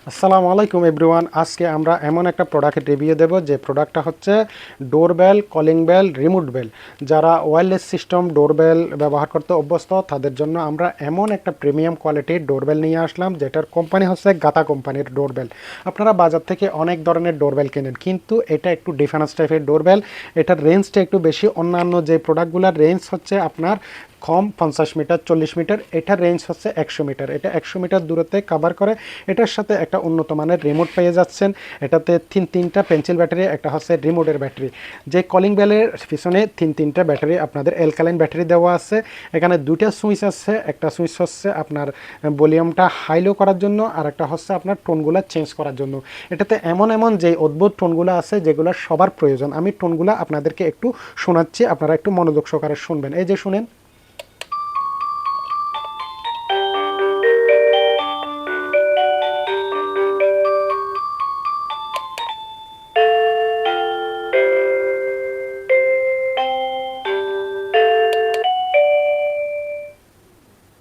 আসসালামু আলাইকুম এভরিওয়ান। আজকে আমরা এমন একটা প্রোডাক্ট রিভিউ দেব যে প্রোডাক্টটা হচ্ছে doorbell, calling bell, remote bell. যারা ওয়্যারলেস সিস্টেম ডোরবেল ব্যবহার করতে অভ্যস্ত তাদের জন্য আমরা এমন একটা প্রিমিয়াম কোয়ালিটির ডোরবেল নিয়ে আসলাম, যেটার কোম্পানি হচ্ছে গাতা কোম্পানির ডোরবেল। আপনারা বাজার থেকে অনেক ধরনের ডোরবেল কেনেন, কিন্তু এটা একটু ডিফারেন্স টাইপের ডোরবেল। এটার রেঞ্জটা একটু বেশি। অন্যান্য যে প্রোডাক্টগুলোর রেঞ্জ হচ্ছে আপনার কম 50 মিটার 40 মিটার, এটার রেঞ্জ হচ্ছে 100 মিটার। এটা 100 মিটার দূরত্বে কাভার করে। এটার সাথে একটা উন্নত মানের রিমোট পেয়ে যাচ্ছেন। এটাতে তিনটা পেন্সিল ব্যাটারি, একটা হচ্ছে রিমোটের ব্যাটারি। যে কলিং বেলের পিছনে তিনটা ব্যাটারি আপনাদের অ্যালকালাইন ব্যাটারি দেওয়া আছে। এখানে দুইটা সুইচ আছে। একটা সুইচ হচ্ছে আপনার ভলিউমটা হাই লো করার জন্য, আর একটা হচ্ছে আপনার টোনগুলো চেঞ্জ করার জন্য। এটাতে এমন যে অদ্ভুত টোনগুলো আছে যেগুলো সবার প্রয়োজন। আমি টোনগুলো আপনাদেরকে একটু শোনাচ্ছি, আপনারা একটু মনোযোগ সহকারে শুনবেন। এই যে শুনেন।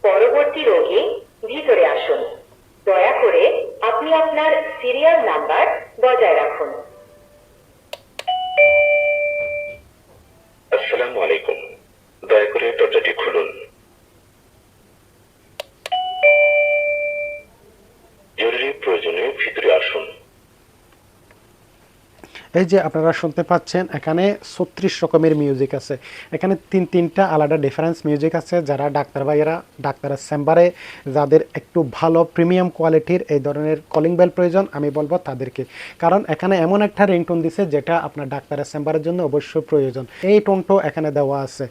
পরবর্তী রোগী ভিতরে আসুন। দয়া করে আপনি আপনার সিরিয়াল নাম্বার বজায় রাখুন। আসসালামু আলাইকুম, দয়া করে দরজাটি খুলুন। জরুরি প্রয়োজনে ভিতরে আসুন। এই যে আপনারা শুনতে পাচ্ছেন, এখানে 36 রকমের মিউজিক আছে। এখানে তিনটা আলাদা ডিফারেন্স মিউজিক আছে। যারা ডাক্তার ভাইয়েরা ডাক্তারের চেম্বারে যাদের একটু ভালো প্রিমিয়াম কোয়ালিটির এই ধরনের কলিং বেল প্রয়োজন, আমি বলবো তাদেরকে। কারণ এখানে এমন একটা রিংটোন দিছে যেটা আপনার ডাক্তারের চেম্বারের জন্য অবশ্যই প্রয়োজন। এই টোনটাও এখানে দেওয়া আছে।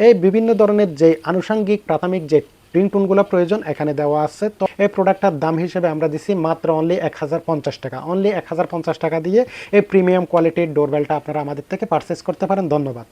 এই বিভিন্ন ধরনের যে আনুষঙ্গিক প্রাথমিক যে রিংটোনগুলো প্রয়োজন এখানে দেওয়া আছে। তো এই প্রোডাক্টটার দাম হিসেবে আমরা দিছি মাত্র অনলি 1050 টাকা। অনলি 1050 টাকা দিয়ে এই প্রিমিয়াম কোয়ালিটির ডোরবেলটা আপনারা আমাদের থেকে পারচেস করতে পারেন। ধন্যবাদ।